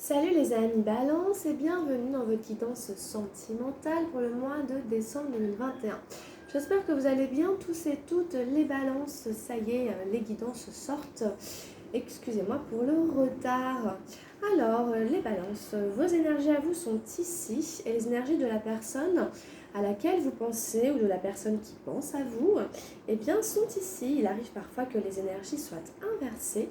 Salut les amis Balance et bienvenue dans votre guidance sentimentale pour le mois de décembre 2021. J'espère que vous allez bien tous et toutes les balances, ça y est, les guidances sortent. Excusez-moi pour le retard. Alors, les balances, vos énergies à vous sont ici et les énergies de la personne à laquelle vous pensez ou de la personne qui pense à vous, eh bien, sont ici. Il arrive parfois que les énergies soient inversées.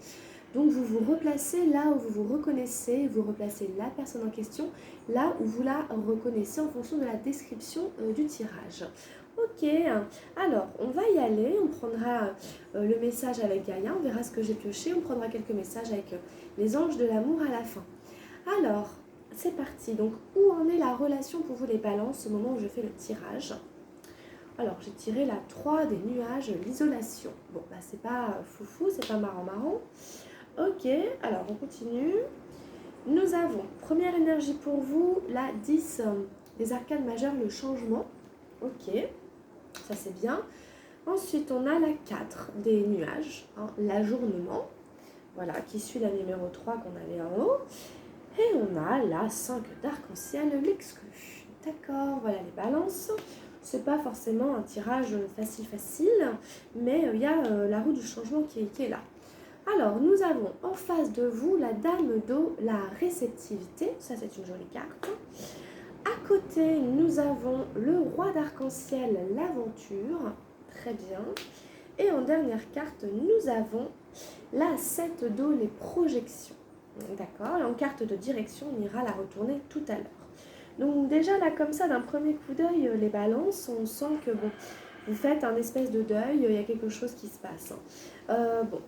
Donc vous vous replacez là où vous vous reconnaissez, vous replacez la personne en question là où vous la reconnaissez en fonction de la description du tirage. Ok, alors on va y aller, on prendra le message avec Gaïa, on verra ce que j'ai pioché, on prendra quelques messages avec les anges de l'amour à la fin. Alors, c'est parti, donc où en est la relation pour vous les balances au moment où je fais le tirage? Alors j'ai tiré la 3 des nuages, l'isolation. Bon, bah c'est pas foufou, c'est pas marrant. Ok, alors on continue. Nous avons, première énergie pour vous, la 10 des arcanes majeures, le changement. Ok, ça c'est bien. Ensuite, on a la 4 des nuages, l'ajournement. Voilà, qui suit la numéro 3 qu'on avait en haut. Et on a la 5 d'arc-en-ciel, l'exclu. D'accord, voilà les balances. C'est pas forcément un tirage facile, mais il y a la roue du changement qui est là. Alors, nous avons en face de vous la dame d'eau, la réceptivité. Ça, c'est une jolie carte. À côté, nous avons le roi d'arc-en-ciel, l'aventure. Très bien. Et en dernière carte, nous avons la 7 d'eau, les projections. D'accord. Et en carte de direction, on ira la retourner tout à l'heure. Donc déjà, là, comme ça, d'un premier coup d'œil, les balances, on sent que, bon, vous faites un espèce de deuil, il y a quelque chose qui se passe.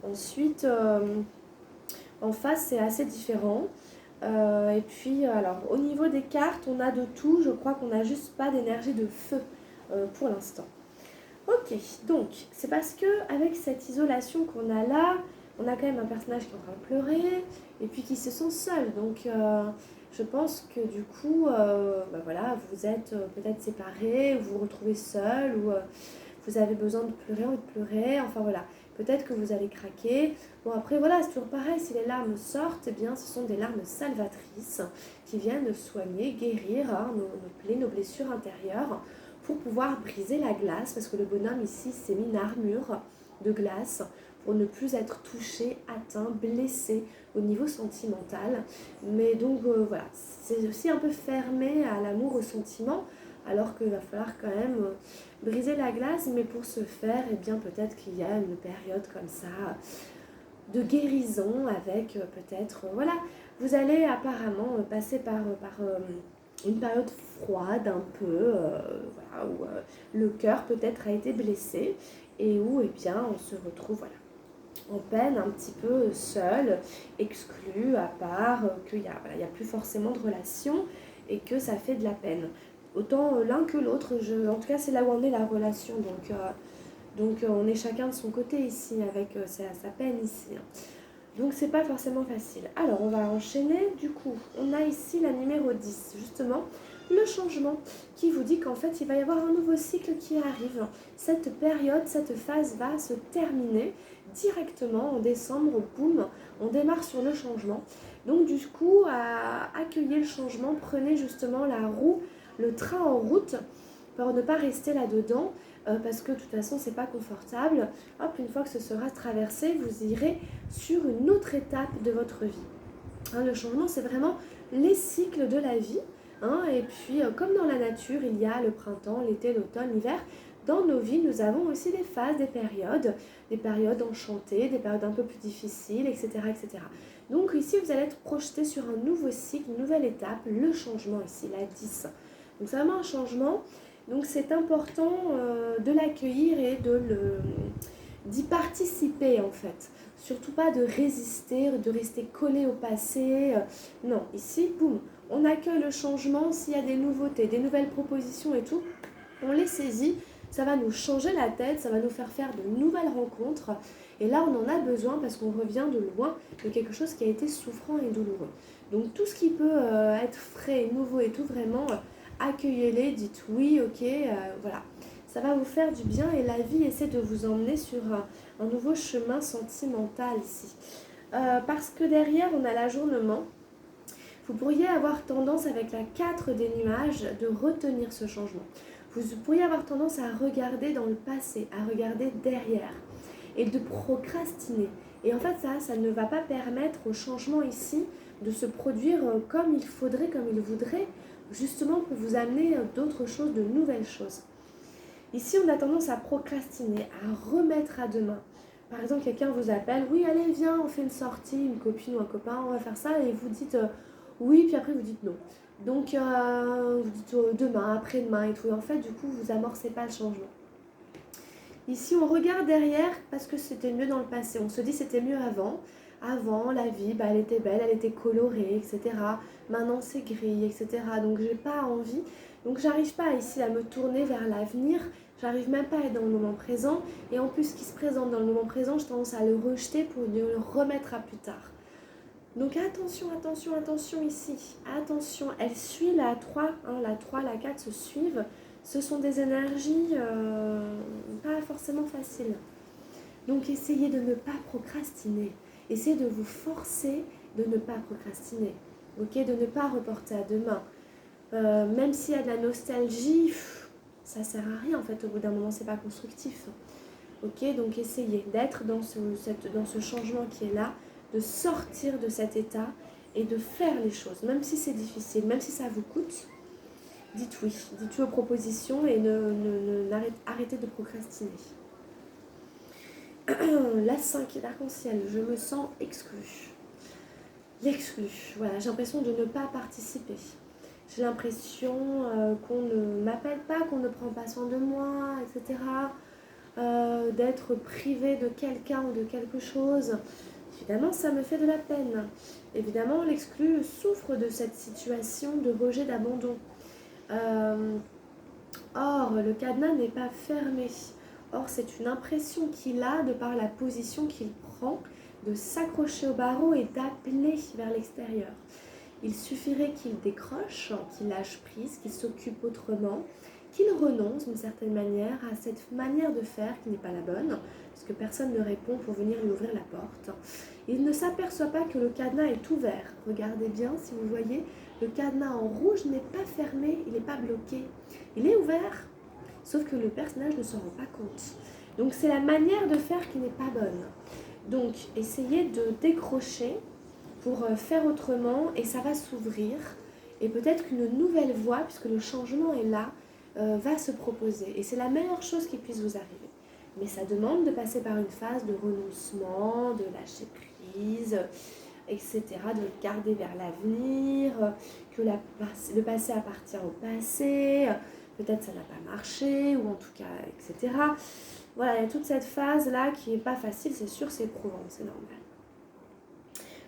Ensuite, en face, c'est assez différent. Et puis, alors, au niveau des cartes, on a de tout. Je crois qu'on n'a juste pas d'énergie de feu pour l'instant. Ok, donc, c'est parce que avec cette isolation qu'on a là, on a quand même un personnage qui est en train de pleurer et puis qui se sent seul. Donc, je pense que du coup, voilà, vous êtes peut-être séparés, vous vous retrouvez seul ou vous avez besoin de pleurer, envie de pleurer, enfin voilà, peut-être que vous allez craquer. Bon après voilà, c'est toujours pareil, si les larmes sortent, eh bien ce sont des larmes salvatrices qui viennent soigner, guérir nos plaies, nos blessures intérieures pour pouvoir briser la glace, parce que le bonhomme ici s'est mis une armure de glace pour ne plus être touché, atteint, blessé au niveau sentimental. Mais donc voilà, c'est aussi un peu fermé à l'amour, au sentiment, alors qu'il va falloir quand même briser la glace, mais pour ce faire, eh bien peut-être qu'il y a une période comme ça de guérison avec peut-être, voilà, vous allez apparemment passer par une période froide un peu, voilà, où le cœur peut-être a été blessé et où eh bien on se retrouve voilà, en peine, un petit peu seul, exclu, à part, qu'il n'y a, voilà, y a plus forcément de relation et que ça fait de la peine. Autant l'un que l'autre, en tout cas c'est là où en est la relation, donc on est chacun de son côté ici, avec sa peine ici. Donc c'est pas forcément facile. Alors on va enchaîner, du coup, on a ici la numéro 10, justement, le changement, qui vous dit qu'en fait il va y avoir un nouveau cycle qui arrive. Cette période, cette phase va se terminer directement en décembre, boum, on démarre sur le changement. Donc du coup, à accueillir le changement, prenez justement la roue, le train en route, pour ne pas rester là-dedans, parce que de toute façon c'est pas confortable. Hop, une fois que ce sera traversé, vous irez sur une autre étape de votre vie. Le changement, c'est vraiment les cycles de la vie. Et puis, comme dans la nature, il y a le printemps, l'été, l'automne, l'hiver. Dans nos vies, nous avons aussi des phases, des périodes enchantées, des périodes un peu plus difficiles, etc., etc. Donc ici, vous allez être projeté sur un nouveau cycle, une nouvelle étape, le changement ici, la 10. Donc c'est vraiment un changement. Donc c'est important de l'accueillir et d'y participer en fait. Surtout pas de résister, de rester collé au passé. Non, ici, boum, on accueille le changement. S'il y a des nouveautés, des nouvelles propositions et tout, on les saisit. Ça va nous changer la tête, ça va nous faire de nouvelles rencontres. Et là, on en a besoin parce qu'on revient de loin, de quelque chose qui a été souffrant et douloureux. Donc tout ce qui peut être frais, nouveau et tout, vraiment, accueillez-les, dites oui, ok, voilà. Ça va vous faire du bien et la vie essaie de vous emmener sur un nouveau chemin sentimental ici. Parce que derrière, on a l'ajournement. Vous pourriez avoir tendance avec la 4 des nuages de retenir ce changement. Vous pourriez avoir tendance à regarder dans le passé, à regarder derrière et de procrastiner. Et en fait, ça ne va pas permettre au changement ici de se produire comme il faudrait, comme il voudrait, justement pour vous amener d'autres choses, de nouvelles choses. Ici, on a tendance à procrastiner, à remettre à demain. Par exemple, quelqu'un vous appelle, oui, allez, viens, on fait une sortie, une copine ou un copain, on va faire ça, et vous dites oui, puis après vous dites non. Donc, vous dites demain, après-demain et tout. Et en fait, du coup, vous amorcez pas le changement. Ici, on regarde derrière parce que c'était mieux dans le passé. On se dit c'était mieux avant. Avant, la vie, elle était belle, elle était colorée, etc. Maintenant, c'est gris, etc. Donc, j'ai pas envie. Donc, j'arrive pas ici à me tourner vers l'avenir. J'arrive même pas à être dans le moment présent. Et en plus, ce qui se présente dans le moment présent, j'ai tendance à le rejeter pour le remettre à plus tard. Donc, attention, attention, attention ici. Attention, elle suit la 3, la 3, la 4 se suivent. Ce sont des énergies pas forcément faciles. Donc essayez de ne pas procrastiner. Essayez de vous forcer de ne pas procrastiner. Ok, de ne pas reporter à demain. Même s'il y a de la nostalgie, ça ne sert à rien en fait. Au bout d'un moment, c'est pas constructif. Ok, donc essayez d'être dans ce changement qui est là, de sortir de cet état et de faire les choses, même si c'est difficile, même si ça vous coûte. Dites oui aux propositions et arrêtez de procrastiner. La 5 d'arc-en-ciel, je me sens exclue. L'exclue, voilà, j'ai l'impression de ne pas participer. J'ai l'impression qu'on ne m'appelle pas, qu'on ne prend pas soin de moi, etc. D'être privée de quelqu'un ou de quelque chose. Évidemment, ça me fait de la peine. Évidemment, l'exclu souffre de cette situation de rejet, d'abandon. Or, le cadenas n'est pas fermé. Or, c'est une impression qu'il a, de par la position qu'il prend, de s'accrocher au barreau et d'appeler vers l'extérieur. Il suffirait qu'il décroche, qu'il lâche prise, qu'il s'occupe autrement, qu'il renonce d'une certaine manière à cette manière de faire qui n'est pas la bonne, parce que personne ne répond pour venir lui ouvrir la porte. Il ne s'aperçoit pas que le cadenas est ouvert. Regardez bien si vous voyez, le cadenas en rouge n'est pas fermé, il n'est pas bloqué. Il est ouvert, sauf que le personnage ne s'en rend pas compte. Donc c'est la manière de faire qui n'est pas bonne. Donc essayez de décrocher pour faire autrement et ça va s'ouvrir. Et peut-être qu'une nouvelle voie, puisque le changement est là, va se proposer. Et c'est la meilleure chose qui puisse vous arriver. Mais ça demande de passer par une phase de renoncement, de lâcher prise, etc., de garder vers l'avenir, que le passé appartient au passé, peut-être ça n'a pas marché, ou en tout cas, etc. Voilà, il y a toute cette phase-là qui n'est pas facile, c'est sûr, c'est éprouvant, c'est normal.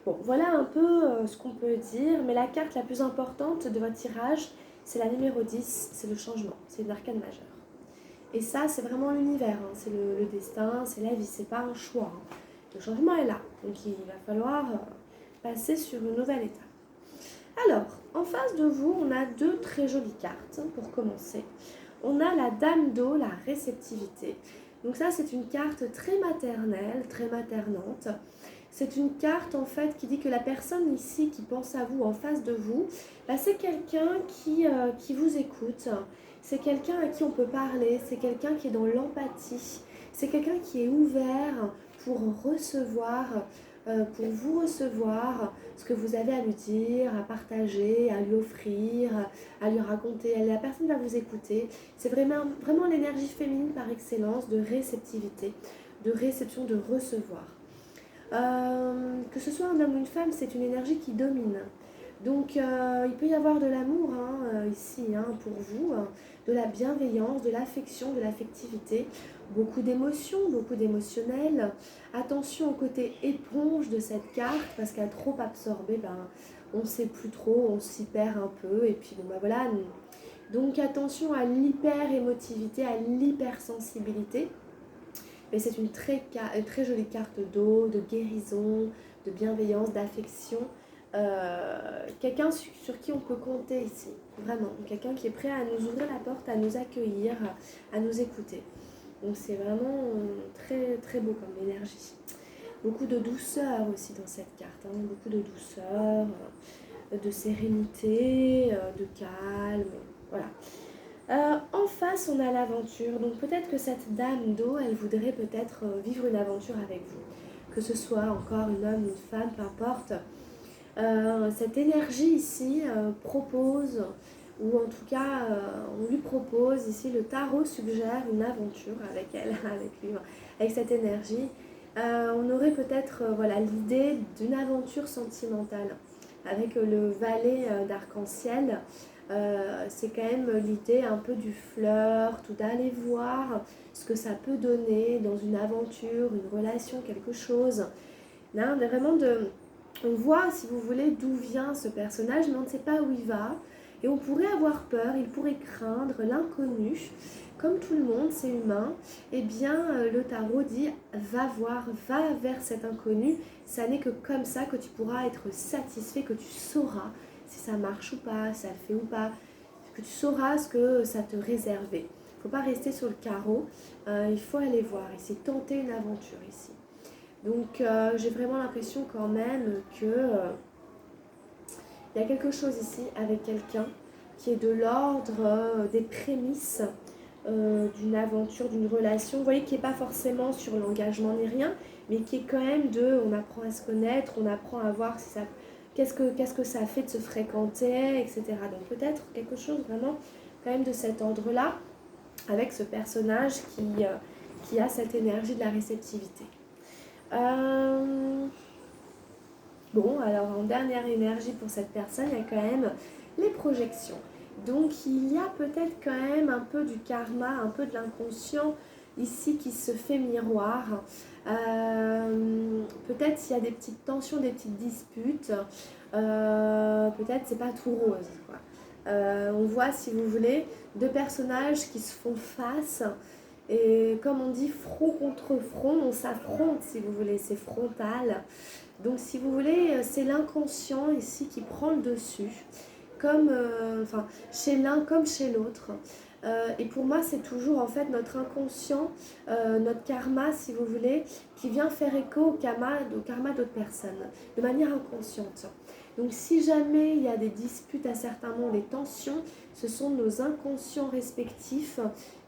Bon, voilà un peu ce qu'on peut dire, mais la carte la plus importante de votre tirage, c'est la numéro 10, c'est le changement, c'est une arcane majeure. Et ça, c'est vraiment l'univers, c'est le destin, c'est la vie, c'est pas un choix. Le changement est là, donc il va falloir passer sur une nouvelle étape. Alors, en face de vous, on a deux très jolies cartes pour commencer. On a la Dame d'eau, la réceptivité. Donc ça, c'est une carte très maternelle, très maternante. C'est une carte en fait qui dit que la personne ici qui pense à vous, en face de vous, c'est quelqu'un qui vous écoute. C'est quelqu'un à qui on peut parler, c'est quelqu'un qui est dans l'empathie. C'est quelqu'un qui est ouvert pour recevoir, pour vous recevoir ce que vous avez à lui dire, à partager, à lui offrir, à lui raconter. La personne va vous écouter. C'est vraiment l'énergie féminine par excellence de réceptivité, de réception, de recevoir. Que ce soit un homme ou une femme, c'est une énergie qui domine. Donc il peut y avoir de l'amour ici pour vous, de la bienveillance, de l'affection, de l'affectivité, beaucoup d'émotions, beaucoup d'émotionnel. Attention au côté éponge de cette carte, parce qu'à trop absorber, on ne sait plus trop, on s'y perd un peu, et puis voilà. Donc attention à l'hyper-émotivité, à l'hypersensibilité. Mais c'est une très jolie carte d'eau, de guérison, de bienveillance, d'affection. Quelqu'un sur qui on peut compter ici, vraiment. Quelqu'un qui est prêt à nous ouvrir la porte, à nous accueillir, à nous écouter. Donc c'est vraiment très, très beau comme énergie. Beaucoup de douceur aussi dans cette carte, beaucoup de douceur. de sérénité, de calme, voilà. En face, on a l'aventure. Donc peut-être que cette dame d'eau, elle voudrait peut-être vivre une aventure avec vous. Que ce soit encore un homme, une femme, peu importe. Cette énergie ici propose, ou en tout cas on lui propose, ici le tarot suggère une aventure avec elle, avec lui, avec cette énergie. On aurait peut-être voilà, l'idée d'une aventure sentimentale avec le valet d'arc-en-ciel. C'est quand même l'idée un peu du flirt ou d'aller voir ce que ça peut donner dans une aventure, une relation, quelque chose. Là, on voit, si vous voulez, d'où vient ce personnage, mais on ne sait pas où il va. Et on pourrait avoir peur, il pourrait craindre l'inconnu. Comme tout le monde, c'est humain. Eh bien, le tarot dit, va voir, va vers cet inconnu. Ça n'est que comme ça que tu pourras être satisfait, que tu sauras si ça marche ou pas, si ça le fait ou pas, que tu sauras ce que ça te réservait. Il ne faut pas rester sur le carreau, il faut aller voir ici, tenter une aventure ici. Donc j'ai vraiment l'impression quand même que il y a quelque chose ici avec quelqu'un qui est de l'ordre des prémices d'une aventure, d'une relation. Vous voyez, qui n'est pas forcément sur l'engagement ni rien, mais qui est quand même on apprend à se connaître, on apprend à voir si ça, qu'est-ce que ça fait de se fréquenter, etc. Donc peut-être quelque chose vraiment quand même de cet ordre-là, avec ce personnage qui a cette énergie de la réceptivité. Bon, alors en dernière énergie pour cette personne, il y a quand même les projections. Donc il y a peut-être quand même un peu du karma, un peu de l'inconscient ici qui se fait miroir. Peut-être s'il y a des petites tensions, des petites disputes, peut-être c'est pas tout rose, quoi. On voit, si vous voulez, deux personnages qui se font face. Et comme on dit, front contre front, on s'affronte, si vous voulez, c'est frontal. Donc si vous voulez, c'est l'inconscient ici qui prend le dessus, comme chez l'un comme chez l'autre. Et pour moi, c'est toujours en fait notre inconscient, notre karma, si vous voulez, qui vient faire écho au karma d'autres personnes, de manière inconsciente. Donc si jamais il y a des disputes à certains moments, des tensions, ce sont nos inconscients respectifs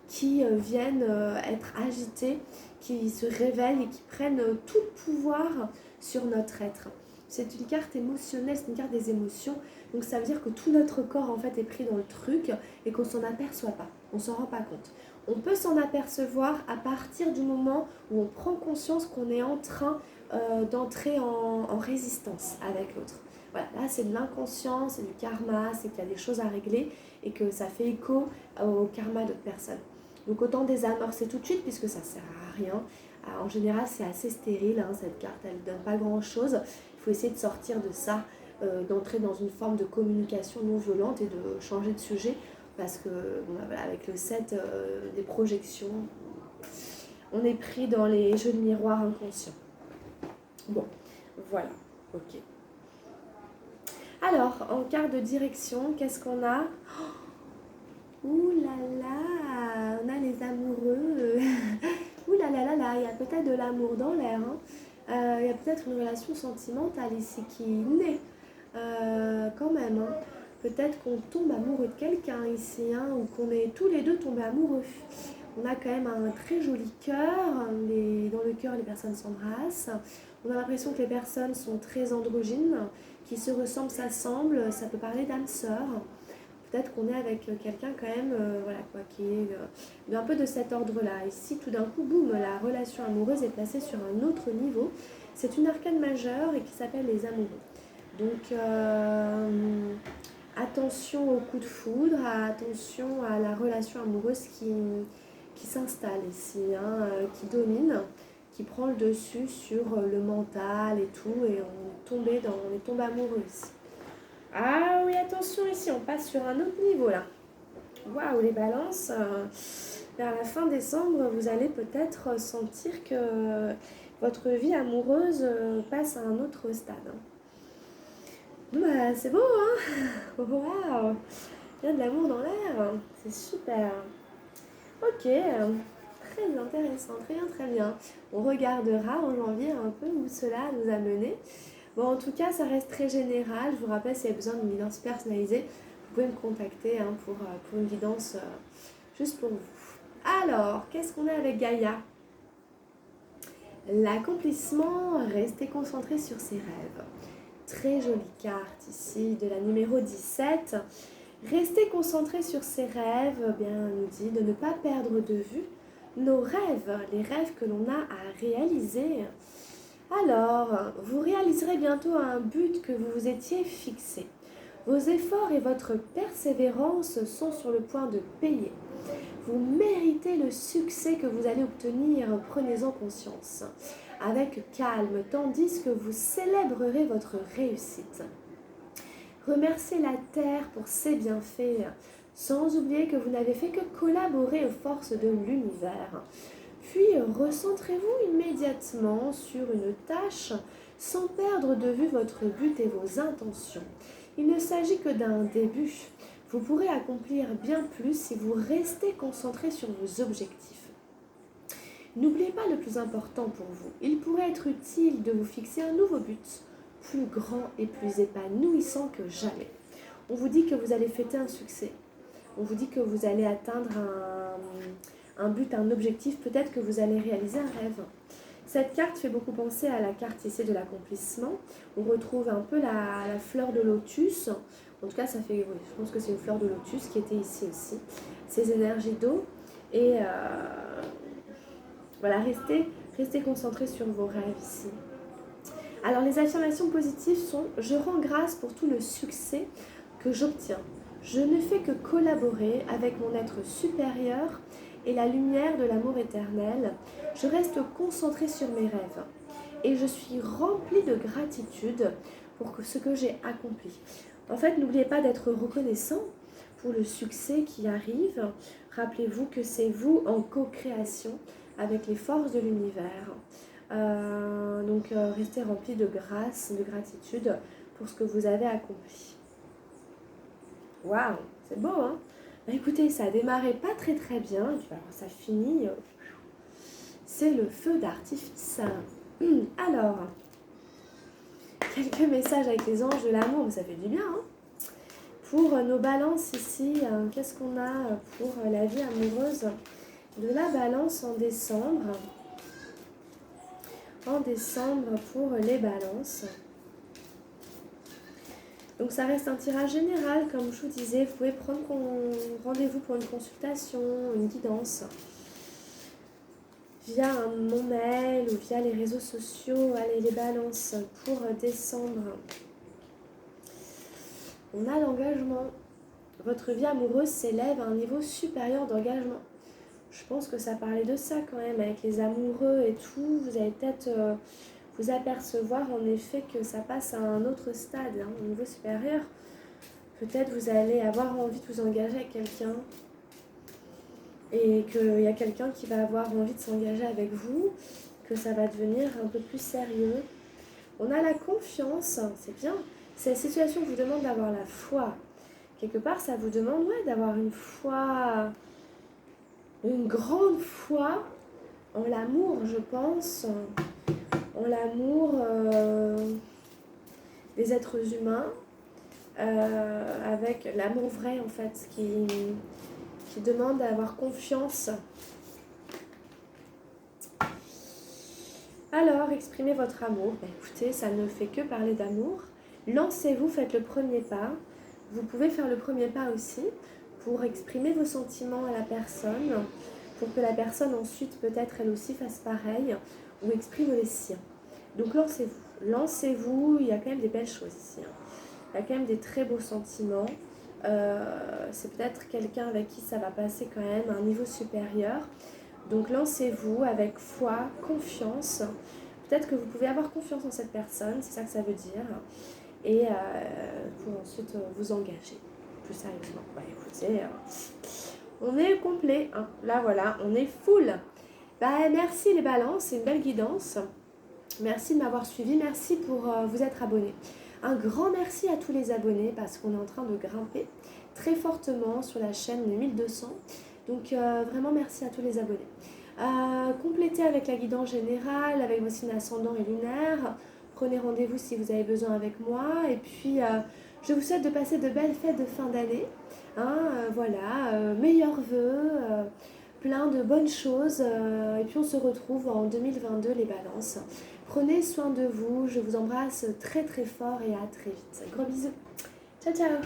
qui viennent être agités, qui se réveillent et qui prennent tout le pouvoir sur notre être. C'est une carte émotionnelle, c'est une carte des émotions. Donc ça veut dire que tout notre corps en fait est pris dans le truc et qu'on s'en aperçoit pas, on s'en rend pas compte. On peut s'en apercevoir à partir du moment où on prend conscience qu'on est en train d'entrer en résistance avec l'autre. Voilà, là c'est de l'inconscient, c'est du karma, c'est qu'il y a des choses à régler et que ça fait écho au karma d'autres personnes. Donc autant désamorcer tout de suite puisque ça sert à rien. En général, c'est assez stérile, hein, cette carte, elle ne donne pas grand-chose. Il faut essayer de sortir de ça, d'entrer dans une forme de communication non violente et de changer de sujet, parce que voilà, avec le 7 des projections, on est pris dans les jeux de miroir inconscients. Bon, voilà, ok. Alors, en carte de direction, qu'est-ce qu'on a ? Ouh là là, on a les amoureux. Ouh là là là là, il y a peut-être de l'amour dans l'air. Il y a peut-être une relation sentimentale ici qui naît quand même. Peut-être qu'on tombe amoureux de quelqu'un ici, ou qu'on est tous les deux tombés amoureux. On a quand même un très joli cœur. Dans le cœur, les personnes s'embrassent. On a l'impression que les personnes sont très androgynes, qui se ressemblent, s'assemblent. Ça peut parler d'âme sœur. Peut-être qu'on est avec quelqu'un quand même, qui est un peu de cet ordre-là. Ici, tout d'un coup, boum, la relation amoureuse est placée sur un autre niveau. C'est une arcane majeure et qui s'appelle les amoureux. Donc, attention au coup de foudre, attention à la relation amoureuse qui s'installe ici, qui domine, qui prend le dessus sur le mental et tout, et on est tombé amoureux ici. Ah oui, attention ici, on passe sur un autre niveau là. Waouh, les balances, vers la fin décembre, vous allez peut-être sentir que votre vie amoureuse passe à un autre stade. Bah, c'est beau, hein. Waouh, il y a de l'amour dans l'air, c'est super. Ok, très intéressant, très bien, très bien. On regardera en janvier un peu où cela nous a mené. Bon, en tout cas, ça reste très général. Je vous rappelle, si vous avez besoin d'une guidance personnalisée, vous pouvez me contacter pour une guidance juste pour vous. Alors, qu'est-ce qu'on a avec Gaïa? L'accomplissement, rester concentré sur ses rêves. Très jolie carte ici de la numéro 17. Rester concentré sur ses rêves, bien, on nous dit de ne pas perdre de vue nos rêves, les rêves que l'on a à réaliser. Alors, vous réaliserez bientôt un but que vous vous étiez fixé. Vos efforts et votre persévérance sont sur le point de payer. Vous méritez le succès que vous allez obtenir, prenez-en conscience, avec calme, tandis que vous célébrerez votre réussite. Remerciez la Terre pour ses bienfaits, sans oublier que vous n'avez fait que collaborer aux forces de l'univers. Puis recentrez-vous immédiatement sur une tâche sans perdre de vue votre but et vos intentions. Il ne s'agit que d'un début. Vous pourrez accomplir bien plus si vous restez concentré sur vos objectifs. N'oubliez pas le plus important pour vous. Il pourrait être utile de vous fixer un nouveau but, plus grand et plus épanouissant que jamais. On vous dit que vous allez fêter un succès. On vous dit que vous allez atteindre un but, un objectif. Peut-être que vous allez réaliser un rêve. Cette carte fait beaucoup penser à la carte ici de l'accomplissement. On retrouve un peu la fleur de lotus. En tout cas, ça fait, oui, je pense que c'est une fleur de lotus qui était ici aussi. Ces énergies d'eau. Et voilà, restez concentré sur vos rêves ici. Alors, les affirmations positives sont « Je rends grâce pour tout le succès que j'obtiens. Je ne fais que collaborer avec mon être supérieur et la lumière de l'amour éternel. Je reste concentré sur mes rêves et je suis remplie de gratitude pour ce que j'ai accompli. » En fait, n'oubliez pas d'être reconnaissant pour le succès qui arrive. Rappelez-vous que c'est vous en co-création avec les forces de l'univers. Donc, restez rempli de grâce, de gratitude pour ce que vous avez accompli. Waouh, c'est beau, hein? Bah, écoutez, ça a démarré pas très bien, et puis alors, ça finit, c'est le feu d'artifice. Alors, quelques messages avec les anges de l'amour, mais ça fait du bien, hein? Pour nos balances ici, qu'est-ce qu'on a pour la vie amoureuse de la balance en décembre? En décembre pour les balances. Donc ça reste un tirage général, comme je vous disais, vous pouvez prendre rendez-vous pour une consultation, une guidance, via mon mail ou via les réseaux sociaux. Allez, les balances pour décembre. On a l'engagement. Votre vie amoureuse s'élève à un niveau supérieur d'engagement. Je pense que ça parlait de ça quand même, avec les amoureux et tout. Vous allez peut-être vous apercevoir en effet que ça passe à un autre stade, hein, au niveau supérieur. Peut-être vous allez avoir envie de vous engager avec quelqu'un et qu'il y a quelqu'un qui va avoir envie de s'engager avec vous, que ça va devenir un peu plus sérieux. On a la confiance, c'est bien. Cette situation vous demande d'avoir la foi. Quelque part, ça vous demande d'avoir une foi, une grande foi en l'amour, je pense, en l'amour des êtres humains, avec l'amour vrai en fait, qui demande d'avoir confiance. Alors, exprimez votre amour. Écoutez, ça ne fait que parler d'amour. Lancez-vous, faites le premier pas. Vous pouvez faire le premier pas aussi pour exprimer vos sentiments à la personne, pour que la personne ensuite, peut-être elle aussi, fasse pareil ou exprime les siens. Donc lancez-vous. Lancez-vous, il y a quand même des belles choses ici. Il y a quand même des très beaux sentiments. C'est peut-être quelqu'un avec qui ça va passer quand même à un niveau supérieur. Donc lancez-vous avec foi, confiance. Peut-être que vous pouvez avoir confiance en cette personne, c'est ça que ça veut dire. Et pour ensuite vous engager plus sérieusement. Bah écoutez, on est complet, hein. Là voilà, on est full. Bah merci les balances, c'est une belle guidance. Merci de m'avoir suivi, merci pour vous être abonné. Un grand merci à tous les abonnés parce qu'on est en train de grimper très fortement sur la chaîne 1200. Donc vraiment merci à tous les abonnés. Complétez avec la guidance générale, avec vos signes ascendants et lunaires. Prenez rendez-vous si vous avez besoin avec moi. Et puis, je vous souhaite de passer de belles fêtes de fin d'année. Hein, voilà, meilleurs vœux, plein de bonnes choses. Et puis, on se retrouve en 2022, les balances. Prenez soin de vous. Je vous embrasse très très fort et à très vite. Gros bisous. Ciao, ciao.